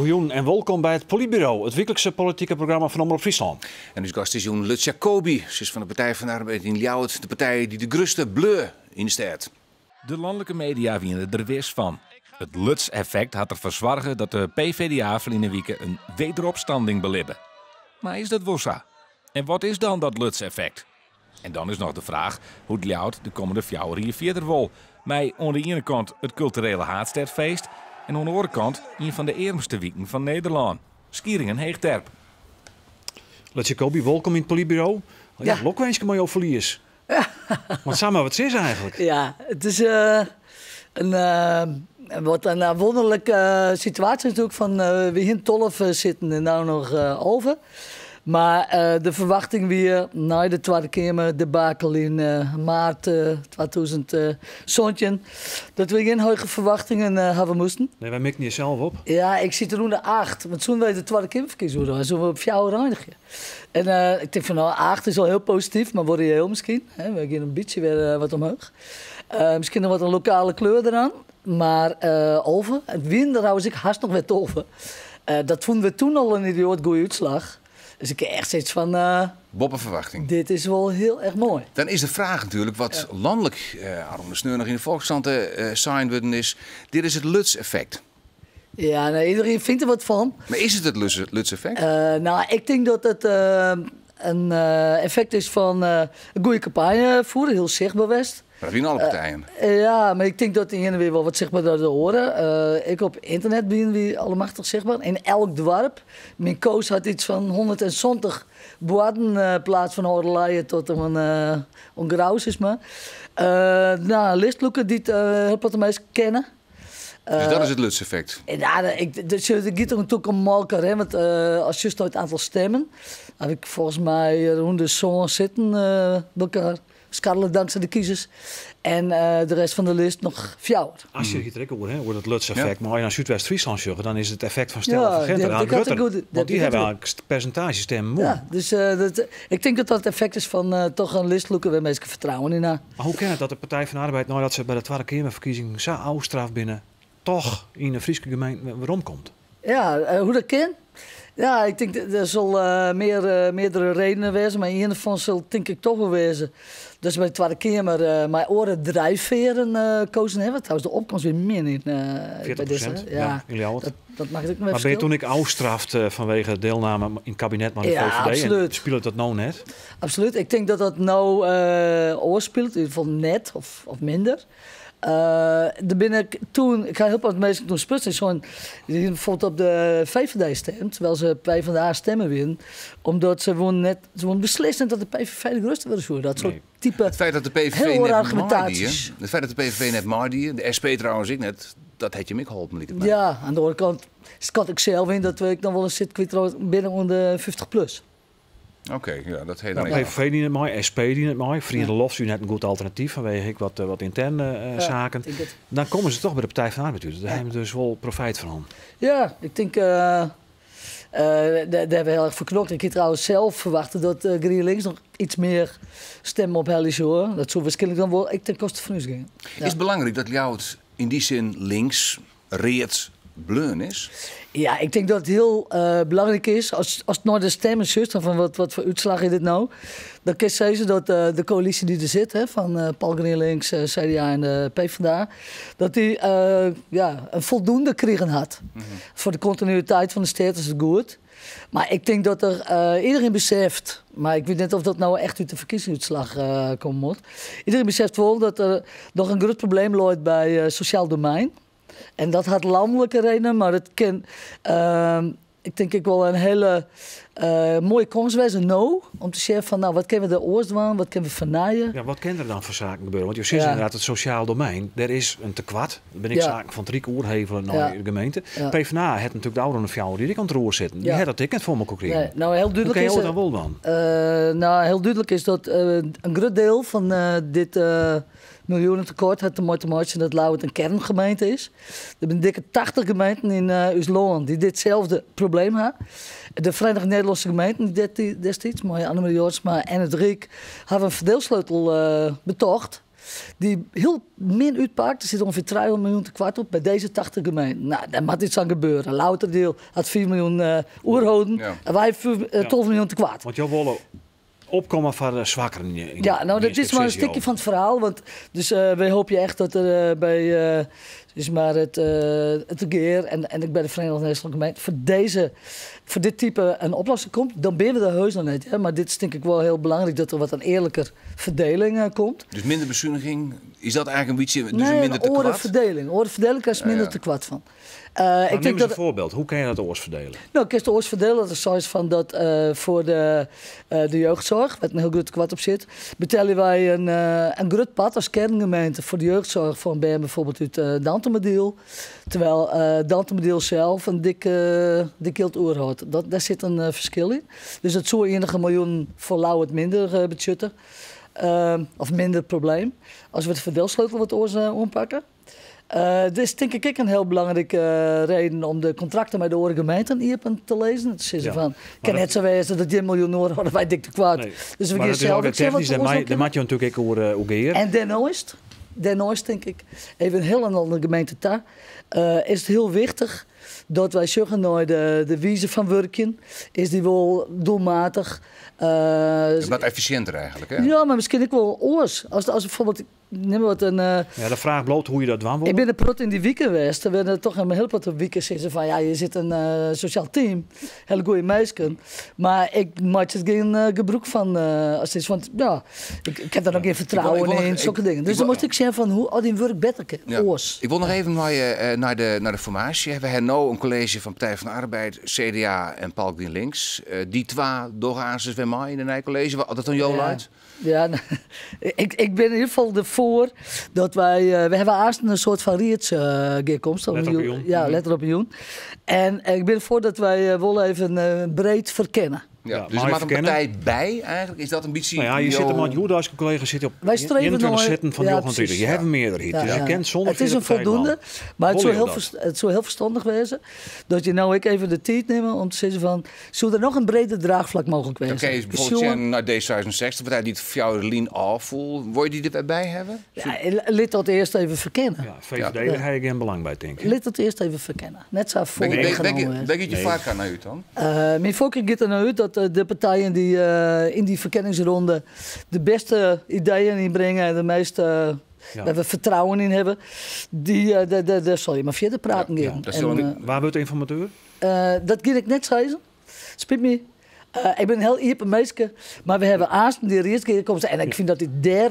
Goeien en welkom bij het Politbureau, het wekelijkse politieke programma van Omroep Friesland. En uw gast is Joen Lutz Jacobi. Ze is van de Partij van de Arbeid in Ljouwert, de partij die de grootste bleu in de stad. De landelijke media winnen er wist van. Het Lutz-effect had ervoor zorgen dat de PvdA verleden weken een wederopstanding belibben. Maar is dat wel zo? En wat is dan dat Lutz-effect? En dan is nog de vraag hoe het Ljouwert de komende 4 jaar hier verder wil. Met aan de ene kant het culturele Haatstedfeest en aan de andere kant een van de eerste weken van Nederland. Skieringen Heegterp. Lutz Jacobi, welkom in het Politbureau. Ja, lokwenske maar jouw verlies. Want samen wat is eigenlijk? Ja, het is een wonderlijke situatie natuurlijk van we hier in Tolf zitten en nou nog over. Maar de verwachting weer na de Tweede Kamer debakel in maart 2017, dat we geen hoge verwachtingen hebben moesten. Nee, wij mikken je zelf op. Ja, ik zit er nu naar 8, want toen we de Tweede Kamerverkiezingen doen, zullen we op 4 jaar eindigen. En ik denk van nou, 8 is al heel positief, maar worden je heel misschien. Hè? We gaan een beetje weer wat omhoog. Misschien nog wat een lokale kleur eraan. Maar over, het winnen, daar hou ik haast nog weer over. Dat vonden we toen al een idioot goede uitslag. Dus ik heb echt zoiets van... Boppenverwachting. Dit is wel heel erg mooi. Dan is de vraag natuurlijk wat landelijk, Aron de Sneur nog in de Volkskrant zijn worden is. Dit is het Lutz-effect. Ja, nou, iedereen vindt er wat van. Maar is het Lutz-effect? Nou, ik denk dat het een effect is van een goede campagne voeren. Heel zichtbaar was. Dat winnen alle partijen. Ja, maar ik denk dat die ene weer wel wat zichtbaar horen. Ik op internet ben wie allemachtig zichtbaar. In elk dorp. Mijn koos had iets van 120 boaden plaats van Hordelaaien tot een graus is maar. Nou, listloeken die het heel wat de meest kennen. Dus dat is het Lutz-effect? Ja, dus je gaat er natuurlijk een malker, hè, want als je het aantal stemmen, heb ik volgens mij rond de zon zitten bij elkaar. Scharrelijk dankzij de kiezers. En de rest van de lijst nog 4 jaar. Als je het over het Lutz-effect, maar als je naar Zuidwest-Friesland zegt, dan is het effect van Stel Ja, van Gent aan Rutter. Want die hebben eigenlijk eigenlijk percentage stemmen moe. Ja, dus ik denk dat dat het effect is van toch een listloeken waar mensen vertrouwen in. Maar hoe kan het dat de Partij van de Arbeid, nadat ze bij de Tweede Kamerverkiezing zo oudstraf binnen, toch in de Friese gemeente waarom komt? Ja, hoe dat kan? Ja, ik denk dat er zal meerdere redenen wezen, maar een van zal denk ik toch wel wezen. Dus bij de Tweede Kamer mijn oren drijfveren kozen hebben. Trouwens, de opkomst weer min in bij deze. Ja, dat mag ik ook nog even. Maar ben je toen ik oudstraft vanwege deelname in het kabinet met de VVD? Absoluut. En speelt dat nou net? Absoluut. Ik denk dat dat nou oorspeelt, in ieder geval net of minder. Daar ben ik toen, ik ga heel wat mensen toen sputsen, die bijvoorbeeld op de VVD stemt, terwijl ze PvdA stemmen winnen, omdat ze gewoon beslist dat de PVV de grootste willen voeren. Dat soort type. Het feit dat de PVV net Mardi, de SP trouwens ik net, dat had je me geholpen. Ja, aan de andere kant schat ik zelf in dat ik dan wel een zit binnen onder 50 plus. Oké, ja, dat heet dan PVV die het mooi, SP die het mooi, Vrienden Lofs net een goed alternatief vanwege wat interne zaken. Dan komen ze toch bij de Partij van de Arbeid. Daar hebben we dus wel profijt van. Ja, ik denk daar hebben we heel erg verknokt. Ik had trouwens zelf verwachten dat GroenLinks nog iets meer stemmen op Hellies hoor. Dat zou waarschijnlijk dan wel ten koste van ons gaan. Ja. Is het belangrijk dat Ljouwert in die zin links, reeds, bleun is? Ja, ik denk dat het heel belangrijk is, als het naar de stemmen zit, van wat voor uitslag is dit nou, dan kan je zeggen dat de coalitie die er zit, hè, van Paul GroenLinks, CDA en de PvdA, dat die een voldoende kregen had. Voor de continuïteit van de stad is het goed. Maar ik denk dat er iedereen beseft, maar ik weet niet of dat nou echt uit de verkiezingsuitslag komen moet. Iedereen beseft wel dat er nog een groot probleem loopt bij sociaal domein. En dat had landelijke redenen, maar het kan, ik denk ik wel een hele mooie kans wezen om te zeggen van, nou, wat kunnen we er oors doen, wat kunnen we vernaaien. Ja, wat kan er dan voor zaken gebeuren? Want je ziet inderdaad het sociaal domein, er is een tekwart. Dan ben ik zaken van 3 oerhevelen naar de gemeente. PvdA heeft natuurlijk de ouderen van die ik aan het roer zitten. Die had dat ik net voor me gekregen. Nee, nou, heel duidelijk hoe kan je dat wel dan? Nou, heel duidelijk is dat een groot deel van dit miljoenentekort had te maken dat Ljouwert een kerngemeente is. Er zijn dikke 80 gemeenten in Uitsland die ditzelfde probleem hebben. De Verenigde Nederlandse gemeenten die destijds, Annemarie Jortsma en het Riek, hebben een verdeelsleutel betocht. die heel min uitpakt. Er zit ongeveer 300 miljoen te kwart op bij deze 80 gemeenten. Nou, daar moet iets aan gebeuren. Louter deel had 4 miljoen oerhouden en wij 12 miljoen te kwart. Want jou willen opkomen van de zwakkeren. Ja, nou dat is maar een stukje van het verhaal. Want dus wij hopen echt dat er bij dus maar het geheer en ik bij de Verenigde Nederlandse Gemeente voor dit type een oplossing komt. Dan ben we er heus nog niet. Hè? Maar dit is denk ik wel heel belangrijk dat er wat een eerlijker verdeling komt. Dus minder bezuiniging, is dat eigenlijk een beetje dus nee, minder te kwart? Oorverdeling krijg je minder te kwart van. Ik denk dat een voorbeeld. Hoe kan je dat oors verdelen? Nou, ik kan de oors verdelen. Dat is zoals van dat voor de jeugdzorg, wat een heel goed kwart op zit, betalen wij een groot pad als kerngemeente voor de jeugdzorg van BM bijvoorbeeld uit Dantemediel. Terwijl Dantemediel zelf een dik geld oor houdt. Daar zit een verschil in. Dus dat zou enige miljoen voor Lau het minder budgetten. Of minder probleem. Als we het verdeelsleutel wat oors aanpakken. Dit is denk ik een heel belangrijke reden om de contracten met de andere gemeenten hier te lezen. Het is van, kan net zo wezen dat 1 miljoen euro hadden wij dik te kwart. Nee. Dus we maar gaan zelf het is ook technisch, daar maak je natuurlijk ook over. En daarnaast denk ik, even een heel andere gemeente daar, is het heel wichtig dat wij zeggen naar de wijze van werken, is die wel doelmatig. Wat efficiënter eigenlijk, hè? Ja, maar misschien ook wel oors. Als bijvoorbeeld, neem wat een... ja, de vraag bloot hoe je dat dwan wordt. Ik ben een prot in die weekend geweest. Er werden toch een heel wat weken zeggen van, ja, je zit een sociaal team. Hele goede meisjes. Maar ik maak er geen gebruik van. Als het is, want ja, ik heb daar ook geen vertrouwen in, zulke dingen. Dus dan moest ik zeggen van, hoe die werk beter kan. Oors. Ik wil nog even naar de formatie. We hebben nu een college van Partij van de Arbeid, CDA en Paul GroenLinks. Die twee doorgaan ze weer mij in een college. Wat dat dan jou luidt? Ja, nou, ik ben in ieder geval ervoor dat wij... we hebben eerst een soort van rietsgekomst. Letter op een joen. En ik ben ervoor dat wij wel even breed verkennen. Ja, dus er maakt een partij bij eigenlijk? Is dat een beetje... Nou ja, je zit er met Joodse collega's zit op wij streven 21 zetten van Johan Trieder. Je hebt een meerderheid. Dus je kent zonder. Het is een voldoende, maar het zou heel verstandig wezen dat je nou ook even de tijd neemt om te zeggen van, zou er nog een breder draagvlak mogelijk wezen? Oké, bijvoorbeeld naar D66, partij die het voor jou de lien afvoelt. Wil je die erbij hebben? Ja, lid dat eerst even verkennen. Ja, VVD, daar heb je geen belang bij, denk ik. Lid dat eerst even verkennen. Net zo voor Denk je vaak aan uit dan? Mijn focus gaat er nou uit dat de partijen die in die verkenningsronde de beste ideeën inbrengen en de meeste waar we vertrouwen in hebben, daar zal je maar verder praten. Waar wordt de informateur? Dat ga ik net zeggen. Spijt me. Ik ben een heel iepe meisje, maar we hebben Aasten die eerst keer komt en ik vind dat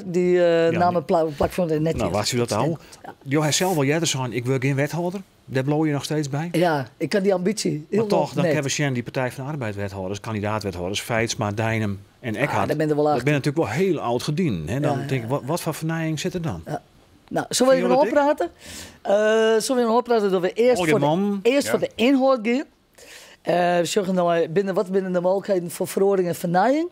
die namen plak van de net. Nou, wat je dat al? Jo, hij zelf wel jij er zijn. Ik wil geen wethouder. Daar blow je nog steeds bij. Ja, ik kan die ambitie. Maar toch, dan hebben we die Partij van de Arbeid wethouders, kandidaat-wethouders, Feitsma, Dijnem en Eckhart. Daar ben je wel achter. Dat ben natuurlijk wel heel oud gediend. Hè? Dan denk ik, wat voor vernijing zit er dan? Ja. Nou, zullen we even oppraten? Dat we eerst voor de inhoud gaan. We zeggen nou binnen de mogelijkheden voor verordening en vernijing.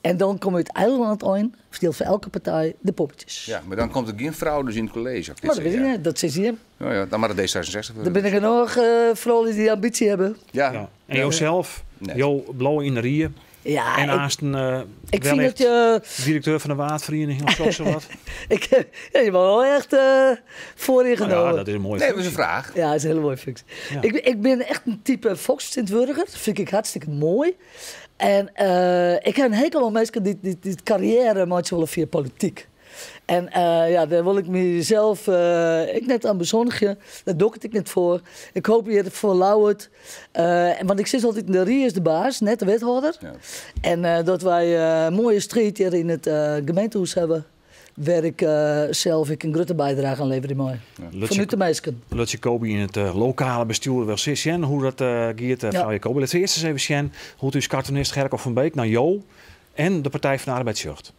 En dan komen we uiteindelijk aan het eind, verdeeld voor elke partij, de poppetjes. Ja, maar dan komt er geen vrouw dus in het college. Maar dat weet ik niet, dat zit hier. Ja, dan maar de D66. Dan ben ik er nog vrouwen die ambitie hebben. Ja. En jouzelf, jou blauwe in de rieën. Ja, en naast een ik vind dat je directeur van de waardvereniging of zo wat. Je bent wel echt vooringenomen. Ja, dat is een mooie functie. Dat is een vraag. Ja, dat is een hele mooie functie. Ja. Ik ben echt een type volksvertegenwoordiger. Dat vind ik hartstikke mooi. En ik heb een hekel aan mensen die carrière maken via politiek. En daar wil ik mezelf ik net aan bezondigen. Daar doe ik het niet voor. Ik hoop je het volhoudt. Want ik zit altijd in de Rie is de baas, net de wethouder. Ja. En dat wij een mooie street hier in het gemeentehuis hebben. Waar ik zelf een grote bijdrage aan lever in mij. Vanuit de meisken. Lutje Kobi in het lokale bestuur wel zien hoe dat gaat, mevrouw Jacobi. Laten we eerst eens even zien hoe het is cartoonist Gerko van Beek naar Jo en de Partij van de Arbeid zucht.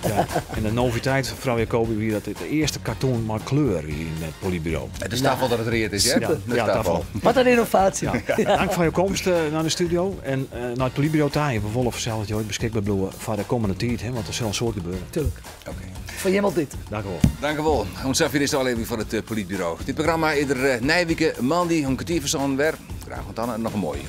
Ja. En de noviteit van mevrouw Jacobi wie dat het eerste cartoon maar kleur hier in het Politbureau. Het is tafel dat het reëerd is, hè? Ja, tafel. Wat een innovatie. Ja. Dank voor je komst naar de studio. En naar het Politbureau daar we wollen vanzelf dat je ooit beschikbaar blijven voor de komende tijd, hè, want er zal een soort gebeuren. Tuurlijk. Oké. Van jij dit. Dank u wel. Dank u wel. Ons is de aflevering van het Politbureau. Dit programma ieder Nijweke, maandag, een kwartier van zo'n weer. Graag tot dan en nog een mooie.